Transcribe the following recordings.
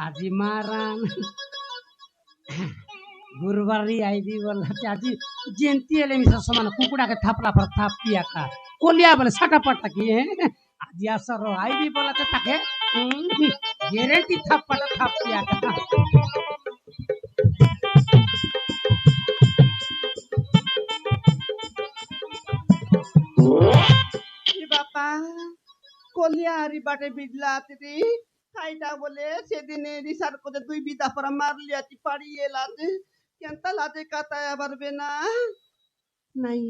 আজি মারান गुरुबारी आईबी बोला आज जेंती एले मिसा समान कुकुड़ा के थापला पर थाप पिया का कोलिया बोले सटा पटा की है आज असर आईबी बोला तो ताके गारंटी थाप पटा थाप पिया का বাপা কলিয়ারি বাটে বিজলা তিরি খাইটা বলে সেদিনে রিসার করে দুই বিদা পরা মারলি আছি পাড়িয়ে লাতে কেনতা লাতে কাতায় পারবে না নাই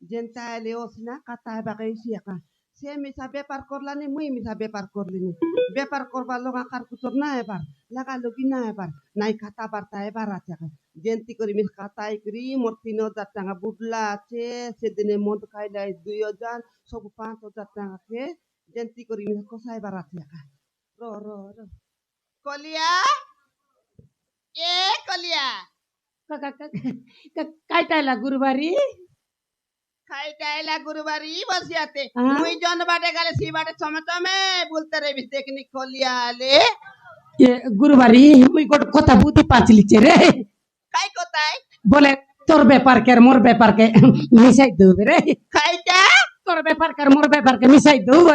যেনতা এলে ওস না কাতায় বাগাইছি একা সে মিশা বেপার করলানি মুই মিশা বেপার করলিনি বেপার করবার লগা কার কুচর না এবার লাগা লগি না এবার নাই খাতা বার্তা এবার আছে যেন্তি করি মিস কাতাই করি মোর ৩,০০০ টাকা বুডলা আছে সেদিনে মদ খাইলাই ২,০০০ সব ৫,০০০ টাকাকে যেন্তি করি মিস কষাইবার আছে একা র র র কলিয়া এ কলিয়া काय टायला गुरुबारी খাইটাইলা গুরুবারি বসিয়াতে হ্যাঁ? মুই জন বাটে গেলে সি বাটে চমচমে বলতে রে দেখনি কলিয়া আলে ये गुरुबारी मुई गोट কথা বুঝতে পারছিলিছে রে কাই কোথায় বলে তোর ব্যাপার কে আর মোর ব্যাপার কে মিশাই দেবে রে খাইটা তোর ব্যাপার কে আর মোর ব্যাপার কে মিশাই দেব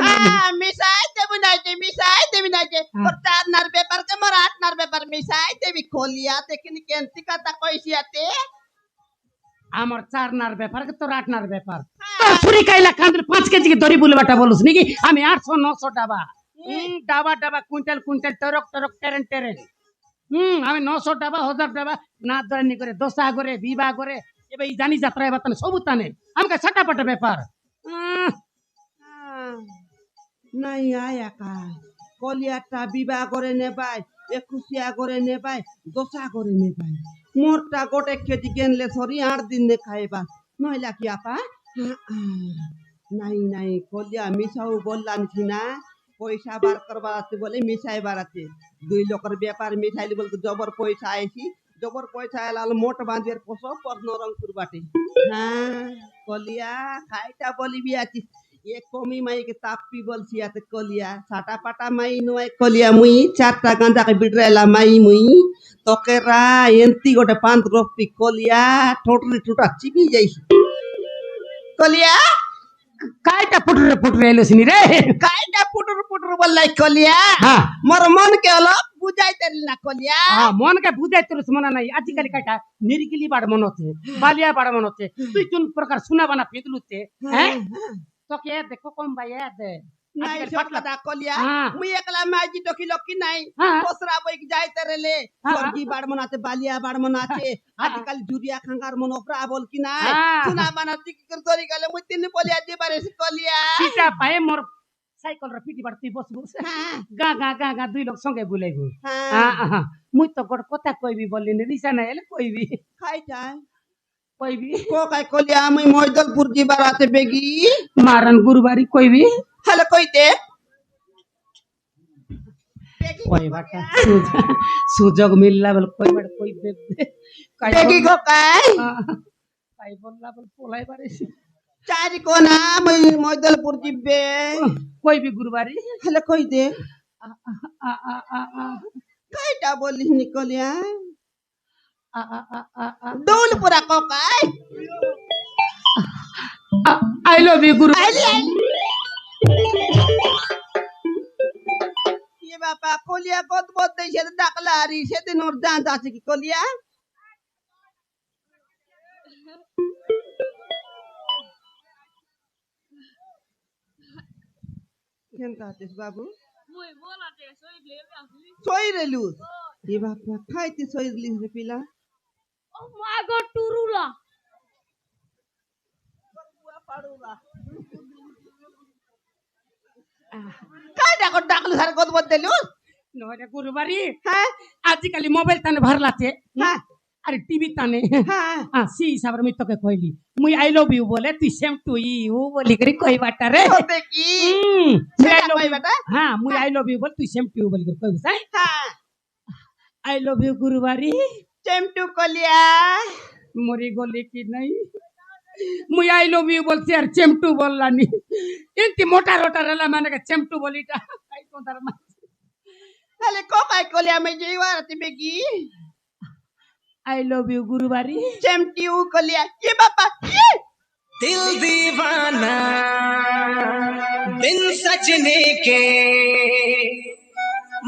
মিশাই দেবি নাই যে ওর চার নার ব্যাপার কে মোর আট নার ব্যাপার মিশাই দেবি কলিয়া দেখনি কেনতি কথা কইছিয়াতে আমার 4 নার ব্যাপার কে তোর 8 নার ব্যাপার তোর ছুরি কাইলা কান্দে 5 কেজি কে দড়ি বুলবাটা বলুস নাকি আমি 800 900 ডাবা ডাবা ডাবা কুইন্টাল কুইন্টাল টরক টরক টেরেন টেরেন আমি 900 ডাবা 1000 ডাবা না ধরে করে দোসা করে বিবাহ করে এবার জানি যাত্রা এবার তানে সবু তানে আমাকে ছাটাপাটা ব্যাপার নাই আয়া কা কলিয়াটা বিবাহ করে নেবাই একুশিয়া করে নেবাই দোসা করে নেবাই মোরটা গোটে কেজি গেনলে সরি 8 দিন নে খাইবা নইলা কি আপা নাই নাই কলিয়া মিশাও বললাম কি না পয়সা বার করবার আছে বলে মিশাই বাড়াতে 2 লোকের ব্যাপার মিশাইলি বলতে জবর পয়সা আইছি জবর পয়সা এলাল মোট বাঁধের পোষো পর্ন রংপুর বাটে হ্যাঁ কলিয়া খাইটা বলিবি আছি এ কমি মাই के तापी बोलছি আতে কলিয়া ছাটা পাটা মাই নয় কলিয়া মুই 4টা গাঁজা কে বিডরেলা মাই মুই তোকেরা এন্তি গোটে 5 রপি কলিয়া ঠোটরি টুটা চিপি যাইছি কলিয়া কাইটা ফুটরে এলোসিনি রে কাইটা পুটুর পুটুর বললাই কলিয়া হ্যাঁ মোর মন কে হলো বুঝাইতেল না কলিয়া মন কে বুঝাই তোর মনে নাই আজকাল কাইটা নিরিকিলি বাড় মন হচ্ছে বালিয়া বাড় মন হচ্ছে তুই কোন প্রকার সোনা বানা ফেদলুতে হ্যাঁ তোকে দেখো কম ভাই দে নাই সটলা কলিয়া মুই একলা মাইজি টকি লকি নাই হ্যাঁ। দোসরা বই যাইতে রেলে হ্যাঁ। সরজি বাড় মনাতে বালিয়া বাড় মনাতে আজকাল জুরিয়া খাঙ্গার মন ওপরা বল কি নাই হ্যাঁ। সোনা বানাতে কি করে তরি গেলে মুই তিন বলিয়া দি পারে কলিয়া সিটা পায়ে মোর সাইকেল র পিটি বাড় তুই বস বস গা গা গা গা দুই লোক সঙ্গে বুলাইবো মুই তো গোট কথা কইবি বললি রিসা না এলে কইবি খাই যায় কইবি কো কাই কলিয়া মুই মইদলপুর জিবার আছে বেগি মারান গুরুবারি কইবি হ্যালো কইতে কইবাটা সুযোগ মিললা বল কইবাটা কইবে বেগি গো কাই কাই বললা বল পোলাই পারিছি চারি কোনা মুই মইদলপুর জিবে কইবি গুরুবারি হ্যালো কইতে আ আ আ আ আ কাইটা বলিস নি কলিয়া আ আ আ আ আ দৌলপুরা কোকাই আই লাভ ইউ গুরু ये बापा कोलिया बहुत बहुत देशे डाकला री सेदिन और जान আছে কি কলিয়া কেন কাটিস বাবু মুই বলাতে সইলে আসলি সইরেলু ये बापा খাইতে সইরলি রে পিলা ও মা গো টুরুলা কাইটা কো ডাকলু সারে কত বদ দেলু নহরে গুরুবারি হ্যাঁ আজিকালি মোবাইল তানে ভরলাতে হ্যাঁ আরে টিভি তানে হ্যাঁ সি হিসাবে আমি তোকে কইলি মুই আই লাভ ইউ বলে তুই সেম টু ইউ বলি করি কইবাটা রে होते की মুই আই লাভ কই ইউ বেটা হ্যাঁ মুই আই লাভ ইউ বল তুই সেম টু ইউ বলি কইবস হ্যাঁ আই লাভ ইউ গুরুবারি চেমটু কলিয়া মরি গলি কি নাই মুই আই লাভ ইউ বলছি আর চেমটু বললানি এন্তি মোটা রোটা রেলা মানে চেমটু বলিটা কাই কোদার মা Hale ko kay Kolia may jiwa ti begi. I love you गुरुबारी Same to you Kolia. Ye papa. Ye. दिल दीवाना बिन सजने के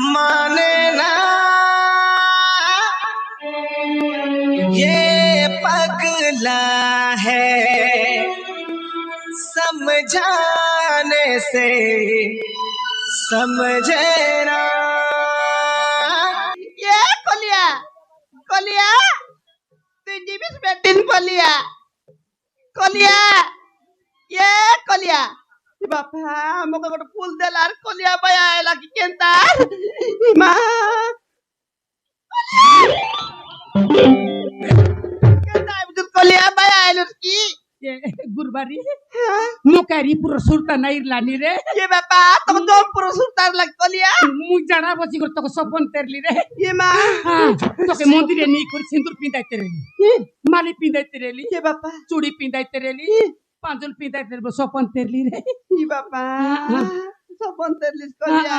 माने ना ये पगला है समझाने से समझे ना Ye Kolia. Kolia. Tu jibis betin Kolia. Kolia. Ye Kolia. Ye papa mo ko full delar Kolia baya lagi kenta. Ma. Kenta betul Kolia baya lurki. गुरुबारी Ha? मुकारी पुरो सुरता नाइर लानी रे Ye papa to dom puro sultar lag Kolia. मु जड़ा बसी कर तको सपन तेरली रे Ye ma. तोके मंदिरे नी कर सिंदूर पिंदाई तेरेली Ye. माली पिंदाई तेरेली Ye papa. चूड़ी पिंदाई तेरेली पांजुल पिंदाई तेरे सपन तेरली रे Ye papa. Sobon terlis Kolia.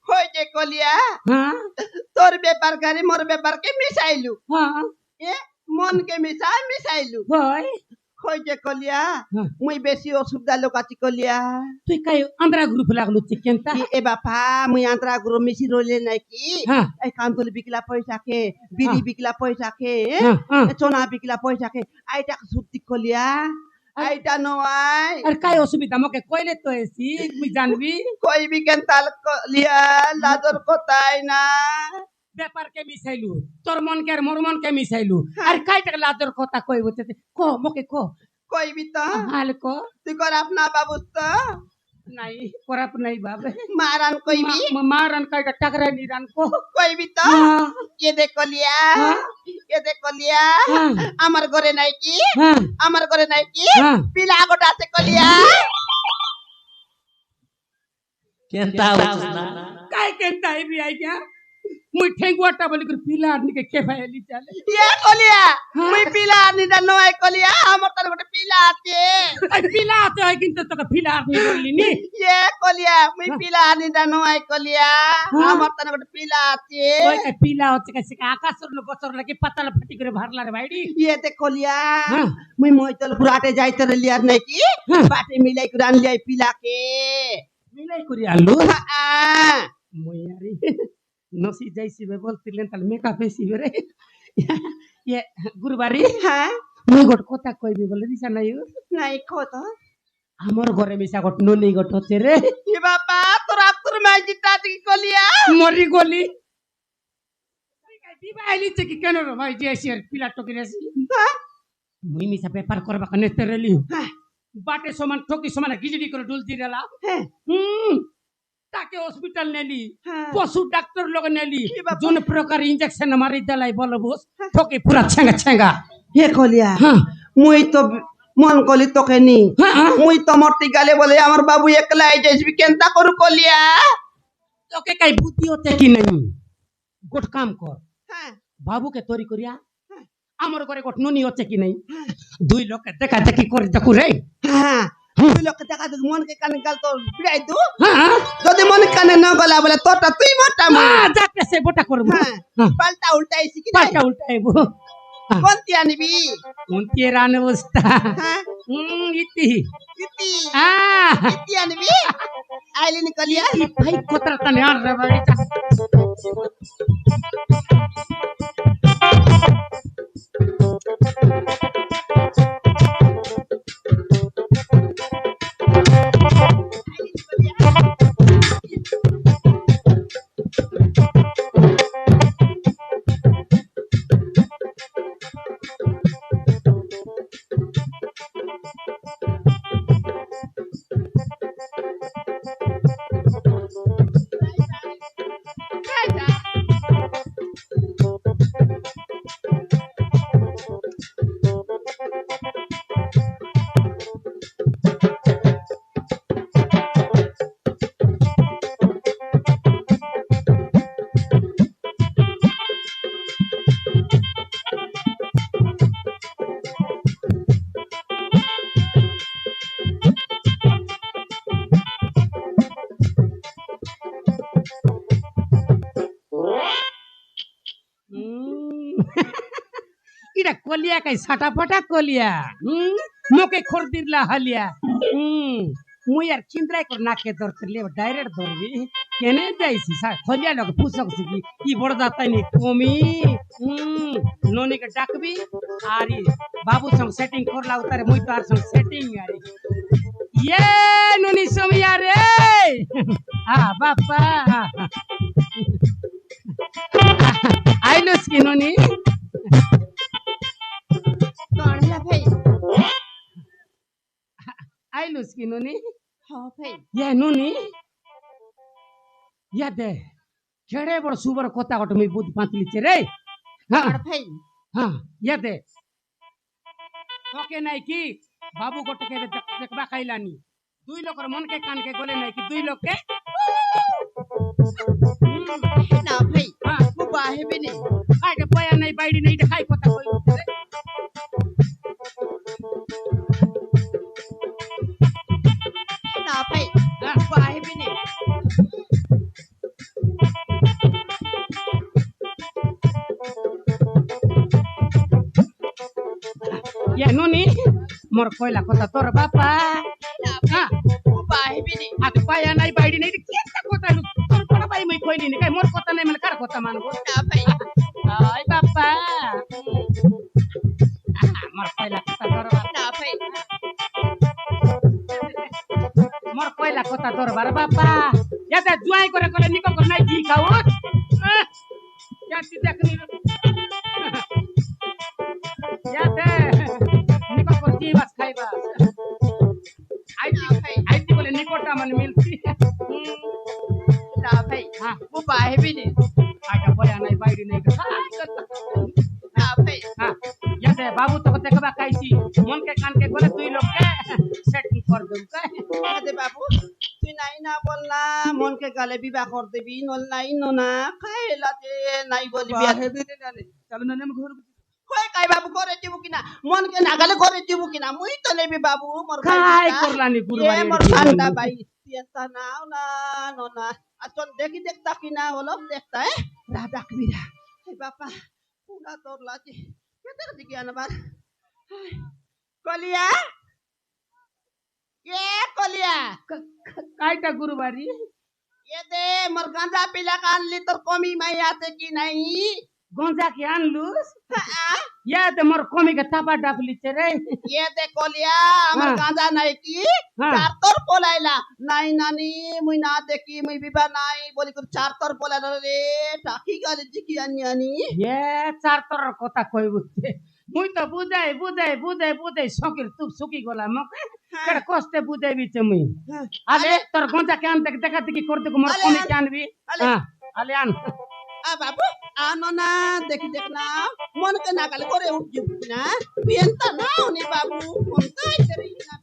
Hoy je Kolia. हाँ তোর ব্যাপার গাড়ি মোর ব্যাপার কে মিশাইলু हाँ এ মন কে মিশাইলু भाई কই যে কলিয়া হ্যাঁ। মুই বেশি অসুবিধা লোক আছি কলিয়া তুই কাই আন্দ্রা গ্রুপ লাগলো চিকেনটা এ বাপা মুই আন্ত্রা গুরু মিশি রইলে নাকি হ্যাঁ এই কান্দুল বিকলা পয়সা খে বিড়ি হ্যাঁ। বিকলা পয়সা খে হ্যাঁ হ্যাঁ চনা বিকলা পয়সা খে আইটা সুতি কলিয়া আইটা নয় আর কাই অসুবিধা মকে কইলে তো এসি তুই জানবি কই বিকেন তাল কলিয়া লাদর কোথায় না ব্যাপার কে মিশাইলু তোর মন কে আর মোর মন কে মিশাইলু আর কাই টাকা লাদর কথা কই বলতে কো মকে কো কইবি তো হাল কো তুই করাপ না বাবুস তো নাই করাপ নাই বাবে মারান কইবি মারান কাই টাকরা নিরান কো কইবি তো হ্যাঁ ये देखो लिया হ্যাঁ ये देखो लिया হ্যাঁ আমার ঘরে নাই কি হ্যাঁ আমার ঘরে নাই কি হ্যাঁ পিলা গোটা আছে কলিয়া केंता उसना काय केनता है भी आई क्या मुई ठेंगुआटा बोली कर पिला आदमी के फायली चले ये कलिया मुई पिला नी जानो आई कलिया আমার তার গোটে পিলা আছে आई पिला आते है किंतु तो पिला आदमी बोली नी ये कलिया मुई पिला नी জানো आई कलिया আমার তার গোটে পিলা আছে ओए का पिला होते कैसे का आकाश न बचर लगे पतल फटी करे भरला रे भाईडी ये ते कलिया हाँ। मुई मोइतल पुराटे जाइते रे लिया नहीं की हाँ। बाटे मिलाई कुरान लिया पिला के मिलाई करी आलू हां मुई यारी नसी जैसी बे बोलती लेन तल मेकअप ऐसी रे ये गुरुबारी हां मुई गोट कोता कोई भी बोले दिसा नहीं নাই খো তো हमर घरे मिसा गोट नोनी गोट होते रे ये बापा तोरा तोर मैजिटा की कलिया मरी गोली दिवाली से कि केन रो भाई जे पिला टोकी रे मुई मिसा पेपर करबा कने तेरेली बाटे समान ठोकी समान गिजडी করে ডুল দিরালা তাকে হসপিটাল নেলি পশু ডাক্তার লোক নেলি जोन प्रकार इंजेक्शन मारी दलाई বলবস ठोकी पूरा छेंगा छेंगा হে কলিয়া हां মুই তো মন কলি তোকে নি हां মুই তো মরতে গেলে বলে আমার বাবু একলাই যাইবি কেনতা করু কলিয়া তোকে কাই বুদ্ধি হতে কি নাই গোট কাম কর হ্যাঁ বাবু কে তৈরি করিয়া আমার ঘরে গোট ননি হচ্ছে কি নাই দুই লোক দেখা দেখি করে দেখু রে হ্যাঁ তুই লোক দেখা দেখ মন কে কানে গাল তো বিড়াই দু হ্যাঁ যদি মন কানে না গলা বলে তোটা তুই মোটা মা যাতে সে বটা করব হ্যাঁ পাল্টা উল্টাই শিখি যাই পাল্টা উল্টাইবো কোনটি আনিবি কোনটি রান অবস্থা হ্যাঁ ইতি কিতি আহ কিতি আনিবি আইলিন কলিয়া ভাই কোতরা তানে আর রে ভাই কলিয়া কাই সাটা ফাটা কলিয়া মোকে খরদিরলা হালিয়া মুই আর চিন্তাই কর নাকে ধরতে ডাইরেক্ট ধরবি কেনে যাইছি খলিয়া লোক পুষকছি কি বড় দাতাই নি কমি ননিকে ডাকবি আর বাবু সঙ্গ সেটিং করলা উতারে মুই তো আর সঙ্গ সেটিং আরে ইয়ে ননি সমিয়া রে বাপা আইলোস কি ননি कौन है भाई আইলোস কি ননি हाँ भाई ইয়ে ননি ইয়া দে কেড়ে বড় সুবর কথা কট মুই বুদ্ধ পাঁচলিছে রে হ্যাঁ कौन भाई হ্যাঁ ইয়া দে ওকে নাই কি বাবু গোটে কেবে দেখবা খাইলানি দুই লোকের মনকে কানকে গলে নাই কি দুই লোককে ना भाई হ্যাঁ वो बाहे भी नहीं খাইতে পয়া নাই বাইড়ি নাই এটা খাই কথা কই রে ना भाई হ্যাঁ वो बाहे भी नहीं ইয়া ননি মোর কইলা কথা তোর বাপা ना হ্যাঁ वो बाहे भी नहीं আত পায়া নাই বাইড়ি নাই এটা কেটা কথা তোর কোন বাই মই কইলি নি কাই মোর কথা নাই মানে কার কথা মানবো ना भाई আই বাপা মোর কইলা কথা তোর বাপা ना भाई মোর কইলা কথা তোর বাপা ইয়াতে জুয়াই করে করে নিকো করে নাই জি খাও ইয়াতে দেখনি ইয়াতে নিকো করে জি বাস খাইবা আইতি বলে নিকোটা মানে মিলছি ना भाई হ্যাঁ वो बाहे भी नहीं আটা পয়া নাই বাইরে নাই খাই কথা ना भाई হ্যাঁ ইয়াতে বাবু তো দেখবা খাইছি মনকে কানকে বলে দুই লোককে সেটিং কর দেব কা अरे बाबू तू नहीं ना बोलना मन के गले विवाह कर देबी नल नहीं नो ना खाएला जे नहीं बोली বাহে দিনে জানে চলো না আমি ঘর कोई काई बाबू करे जीवू किना मन के नागले करे जीवू किना मुई तो लेबी बाबू मोर খাই করলানি ये কুরবানি मोर खांदा भाई पियता ना ना नो ना अचन देखी देखता किना होलो देखता है राधा कबीरा हे बापा पूरा तोर लाची केते दिखी आना बार कलिया ये कलिया কাইটা গুরুবারি ये दे मोर गांजा पीला कान ली तोर कमी में आते की नहीं গঞ্জা কি আনলুস हाँ? ইয়াতে মোর কমিকে থাপা ডাকলিছে রে ये दे कोलिया हमर हाँ। गांजा नहीं की हाँ। चार तोर पोलाइला नहीं नानी मुई ना देखी मुई बिबा नहीं बोली कर चार तोर पोलाइला रे टाकी गाले जिकी आनी आनी এ চার তর কথা কই বুঝতে মুই তো বুঝাই বুঝাই বুঝাই বুঝাই শকির তুপ শুকি গলা মকে কেড়ে কষ্টে বুঝাই বিছে মুই हाँ। আরে তোর গঞ্জা কেন দেখা দেখি করতে মোর আলে কমি আন। আনবি আলে। হ্যাঁ আলে আন आ बाबू आनो ना देखी देखना मन के नागले करे उठ जू ना पियंता ना होने बाबू मन का तेरे ना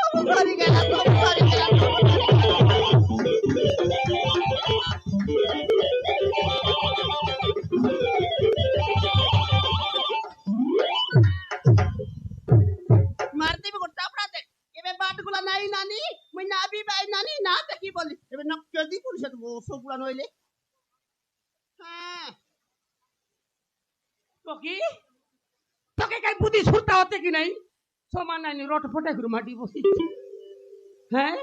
ସବୁ ସରିଗଲା ସବୁ ସରିଗଲା ସବୁ ମାରଦେବି ଗୋଟେ ଚାପଡ଼ା ଦେ ଏବେ ବାଟ ଗୁଲା ନାଇଁ ନାନି ମୁଇଁ ନାବି ବାଇ ନାନି ନା ଦେଖି ବୋଲି ଏବେ ন କେଦି পুলিশ সবগুলা নইলে হ্যাঁ তোকে তোকে কাই বুদ্ধি ছুটতা হতে কি নাই সমান নাই রট ফটে করে মাটি বসি হ্যাঁ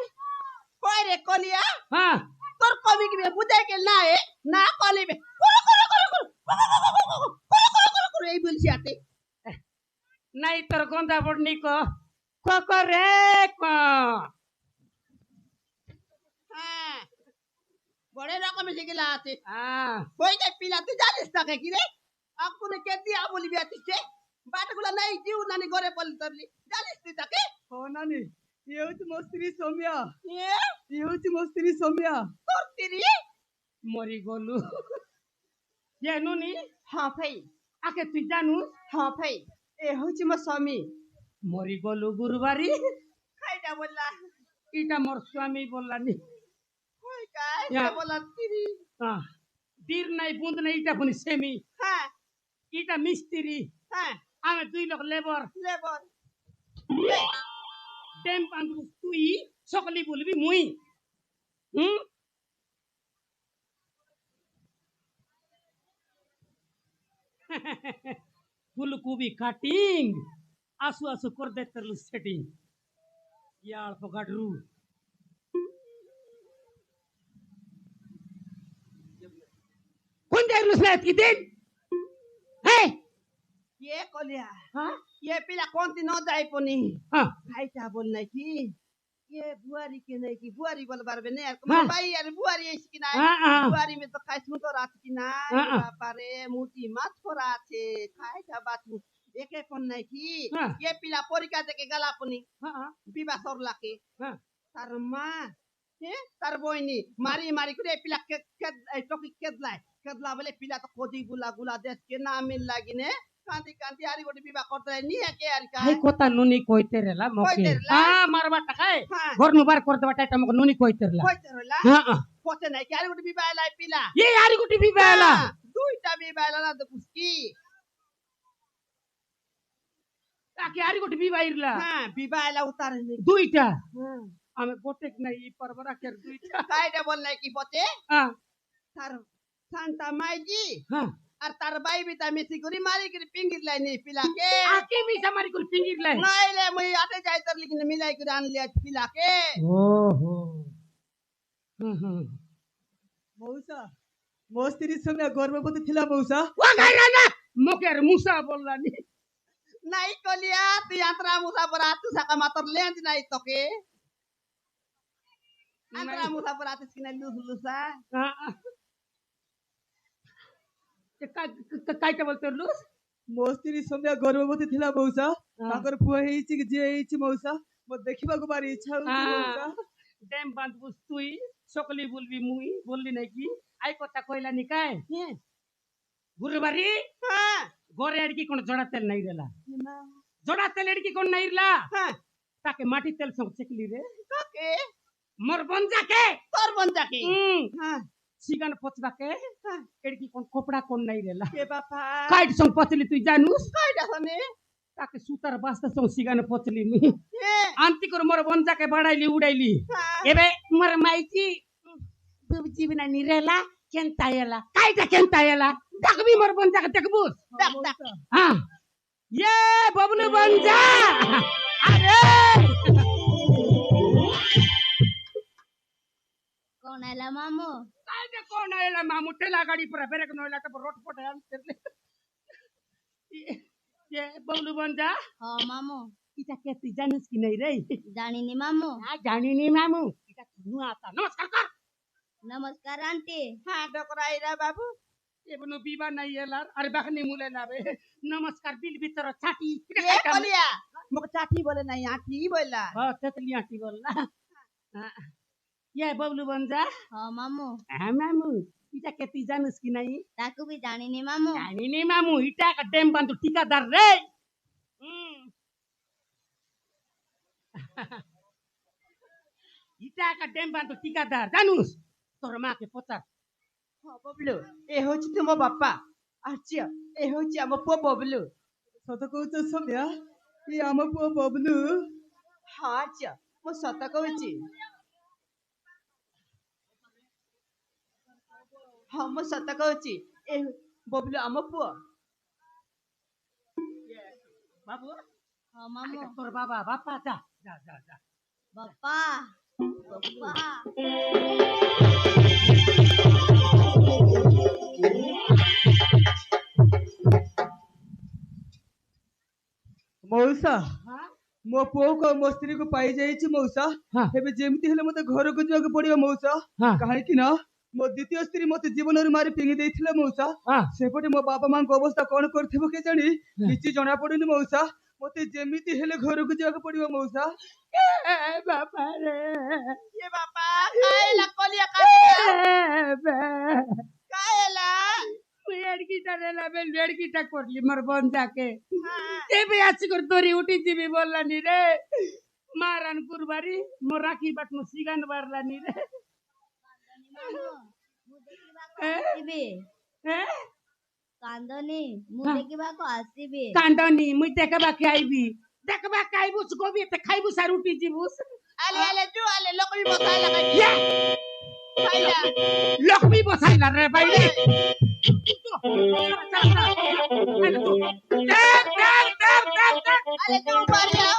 কই রে কলিয়া হ্যাঁ তোর কবি কি বুঝাই কে না এ না কলিবে করো করো করো করো করো এই বলছি আতে নাই তোর গন্ধা বড়নি ক রে ক হ্যাঁ বড় রকম শিখিলা আছে হ্যাঁ কই কে পিলা তুই জানিস তাকে কি রে আপুনে কে দিয়া বলিবি আতিছে বাটগুলা নাই জিউ নানি ঘরে বলি তরলি জানিস তুই তাকে ও নানি ইয়ে হচ্ছে ମୋ ସ୍ତ୍ରୀ ସୌମ୍ୟା এ ଇଏ ହଉଛି ମୋ ସ୍ତ୍ରୀ ସୌମ୍ୟା তোর তিরি মরি গলু ইয়ে নুনি হ্যাঁ ভাই আকে তুই জানু হ্যাঁ ভাই ଏ ହଉଛି ମୋ ସ୍ୱାମୀ মরি গলু গুরুবারি খাইটা বললা এটা মোর স্বামী বললানি কই কাই ইয়া। বললা তিরি বীর নাই বুঁদ নাই এটা পুনি সেমি হ্যাঁ এটা মিস্ত্রি হ্যাঁ আমি দুই লোক লেবর লেবর টেম পান্দু তুই সকলি বলবি মুই হুম ফুলকপি কাটিং আসু আসু করে দেখতে সেটিং ইয়ার পগাড়ু কোন যাইলুস না কি দিন হ্যাঁ ये कोलिया হ্যাঁ ये पिला कौन ती न जाई पनी হ্যাঁ खाइटा बोल नहीं की ये बुआरी के नहीं की बुआरी बोल बार ने यार हाँ। भाई यार बुआरी है कि ना হ্যাঁ बुआरी में तो खाई सुन तो रात की ना हाँ, हाँ। बापा रे मुटी मत फोरा छे खाइटा बात एक एक कोन नहीं की हाँ। ये पिला पोरिका के गला पनी হ্যাঁ बिबा सरला के হ্যাঁ तार मां हे तार बोइनी मारी मारी करे पिला के टोकी केदला बोले पिला तो खोजी गुला गुला देश के ना मिल लागी ने कांती कांती आरी गोटी बिबा करते नी है के यार का হাই কথা নুনি কইতেরেলা মকে কইতেরেলা? হ্যাঁ মারবা টাকায় हाँ। ঘর নুবার করতে বাটা এটা মকে নুনি কইতেরেলা कोई तरला হ্যাঁ पोते नहीं के आरी गोटी बिबा लाई पिला ये यारी गुटी भी बेला हाँ, दुईटा बिबा ला ना तो कुछ তাকে यारी गुटी भी বাইরলা हां बिबा ला उतारे नहीं দুইটা हां আমি গোটেক নাই পরবরা কে দুইটা कायडा बोल नहीं की पोते হ্যাঁ तार सांता माई जी হ্যাঁ और तार बाई भी ता मिसी गुरी मारी के पिंगिर लाई नहीं पिला के আকে বি সামারি কুল পিঙ্গিরলাই नहीं ले मुई आते जाई तर लेकिन मिलाई के आन लिया पिला के ওহো হুম হুম ମଉସା ମୋ ସ୍ତ୍ରୀ ସୌମ୍ୟା ଗର୍ଭବତୀ ଥିଲା ମଉସା ওয়া গাইরা না মকের মুসা বললানি नहीं कोलिया तू यात्रा मुसा पर आतु सका मातर लेंज नहीं तो के यात्रा मुसा पर आतु सिने लुसा কাইটা বলতে লুস ମୋ ସ୍ତ୍ରୀ ସୌମ୍ୟା ଗର୍ଭବତୀ ଥିଲା ମଉସା ହଁ। ତାଙ୍କର ପୁଅ ହେଇଛି କି ଝିଅ ହେଇଛି ମଉସା ମୋ ଦେଖିବାକୁ ଭାରି ଇଚ୍ଛା ହଉଛି ମଉସା ড্যাম বাঁধবো তুই সকলি বলবি মুই বললি নাকি আই কথা কইলা নি কায় গুরুবারি हां ঘরে এড়কি কোন জড়া তেল নাই রেলা জড়া তেল এড়কি কোন নাই রেলা हां তাকে মাটি তেল সব চেকলি রে तो के মোর বঞ্জাকে तोर बन जाके हां সিগান পচবাকে এড়কি কোন কোপড়া কোন নাই রেলা के बापा কাইট সং পচলি তুই জানুস कायडा सने তাকে সুতার বাস্তা সং সিগান পচলি মি ए আন্তি করে মোর বঞ্জাকে বাড়াইলি উড়াইলি हां এবে মোর মাইজি জীবনা নিরেলা কেনতা এলা কাইটা কেনতা এলা দেখবি মোর বঞ্জাকে দেখবুস देख देख हाँ ये बबलू बंजा अरे कौन आला मामू काय ते कोण आयला मामू ठेला गाडी पर ब्रेक नोयला तर रोड पट आणते ये बबलू बंजा हाँ मामू इटा केती जानस की नाही रे जानी नी मामू हा जाणी नी मामू इटा नु आता नमस्कार कर नमस्कार आंटी हां डकराई रे बाबू ये बनो बीबा नाही येलार अरे बाखनी मुले लावे नमस्कार बिल भीतर छाटी ये कोलिया मक चाठी बोले नहीं आठी बोला हो तेतली आटी बोलला ये बबलू बंजा हाँ मामू हा मामू इटा केती जानस की नाही ताकू भी जानी नी मामू जाणी नी मामू इटा का डेम बांधू ठिकादार रे হিটা একা ডেম বান্ধব ঠিকাদার জানুস তোর মাকে পচার ହଁ ବବଲୁ ଏ ହଉଛି ତୁମ ବାପା ଆର୍ଯ୍ୟ ଏ ହଉଛି ଆମ ପୁଅ ବବଲୁ ସତ କହୁଛ ସୌମ୍ୟା ଏ ଆମ ପୁଅ ବବଲୁ ହଁ ଆର୍ଯ୍ୟ ମୁଁ ସତ କହୁଛି ହଁ ମୁଁ ସତ କହୁଛି ଏ ବବଲୁ ଆମ ପୁଅ বাবু ହଁ ମାମୁଁ তোর বাবা বাপা যা যা যা যা ବାପା ବାପା ମଉସା হ্যাঁ ମୋ ପୁଅକୁ ଆଉ ମୋ ସ୍ତ୍ରୀକୁ ପାଇଯାଇଛି ମଉସା ହଁ ଏବେ ଯେମିତି ହେଲେ ମତେ ଘରକୁ ଯିବାକୁ ପଡିବ ମଉସା ହଁ କାହିଁକି ନା ମୋ ଦ୍ୱିତୀୟ ସ୍ତ୍ରୀ ମତେ ଜୀବନରୁ ମାରି ଫିଙ୍ଗି ଦେଇଥିଲା ମଉସା ହଁ ସେପଟେ ମୋ ବାପା ମାଙ୍କ ଅବସ୍ଥା କଣ କରିଥିବ କେଜାଣି କିଛି ଜଣା ପଡୁନି ମଉସା ମତେ ଯେମିତି ହେଲେ ଘରକୁ ଯିବାକୁ ପଡିବ ମଉସା বাবা রে ଏ ବାପା କାହେଲା କଲିଆ କାଟିଲା କାହେଲା লড়কিটা রে লাবে লড়কিটা করলি মোর বন্ধাকে এবে আসি করে তোরি উঠি দিবি বললানি রে মারান কুরবারি মোর রাখি বাটনো সিগান বারলানি রে ମାମୁଁ ମୁଁ হ্যাঁ? ଦେଖିବାକୁ ଆସିବି কান্দনি মুই କାନ୍ଦନି ମୁଁ ଦେଖିବାକୁ ଆସିବି কান্দনি মুই দেখবা খাইবি দেখবা খাইবুস গবি তে খাইবুস আর উঠি দিবুস আলে আলে জু আলে লকমি বসাইলা কাটিলা খাইলা লক্ষ্মী বসাইলা রে বাইরে আলে জু মারিয়া